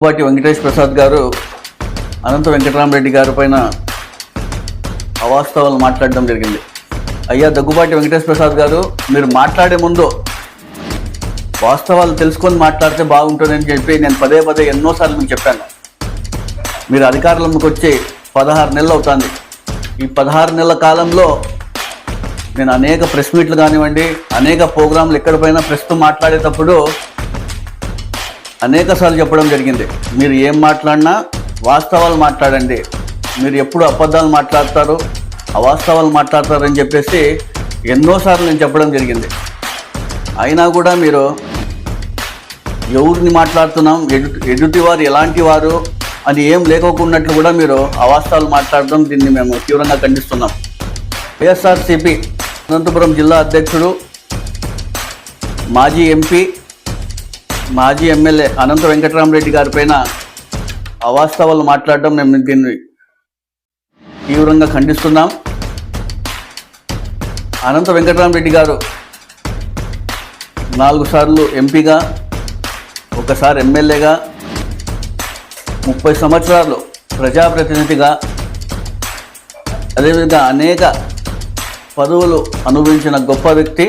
దగ్గుబాటి వెంకటేష్ ప్రసాద్ గారు అనంత వెంకటరామరెడ్డి గారి పైన అవాస్తవాలు మాట్లాడడం జరిగింది. అయ్యా దగ్గుబాటి వెంకటేష్ ప్రసాద్ గారు, మీరు మాట్లాడే ముందు వాస్తవాలు తెలుసుకొని మాట్లాడితే బాగుంటుందని చెప్పి నేను పదే పదే ఎన్నోసార్లు మీకు చెప్పాను. మీరు అధికారంలోకి వచ్చి 16 నెలలు అవుతుంది. ఈ 16 నెలల కాలంలో నేను అనేక ప్రెస్ మీట్లు కానివ్వండి, అనేక ప్రోగ్రాంలు ఎక్కడిపైనా ప్రెస్తో మాట్లాడేటప్పుడు అనేక సార్లు చెప్పడం జరిగింది. మీరు ఏం మాట్లాడినా వాస్తవాలు మాట్లాడండి, మీరు ఎప్పుడు అబద్ధాలు మాట్లాడతారు, అవాస్తవాలు మాట్లాడతారని చెప్పేసి ఎన్నోసార్లు నేను చెప్పడం జరిగింది. అయినా కూడా మీరు ఎవరిని మాట్లాడుతున్నాం, ఎదుటివారు ఎలాంటి వారు అని ఏం లేకోకున్నట్లు కూడా మీరు అవాస్తవాలు మాట్లాడడం, దీన్ని మేము తీవ్రంగా ఖండిస్తున్నాం. వైఎస్ఆర్సీపీ అనంతపురం జిల్లా అధ్యక్షుడు, మాజీ ఎంపీ, మాజీ ఎమ్మెల్యే అనంత వెంకటరామరెడ్డి గారి పైన అవాస్తవాలు మాట్లాడడం మేము దీన్ని తీవ్రంగా ఖండిస్తున్నాం. అనంత వెంకటరామరెడ్డి గారు 4 సార్లు ఎంపీగా, 1 సారి ఎమ్మెల్యేగా, 30 సంవత్సరాలు ప్రజాప్రతినిధిగా, అదేవిధంగా అనేక పదవులు అనుభవించిన గొప్ప వ్యక్తి.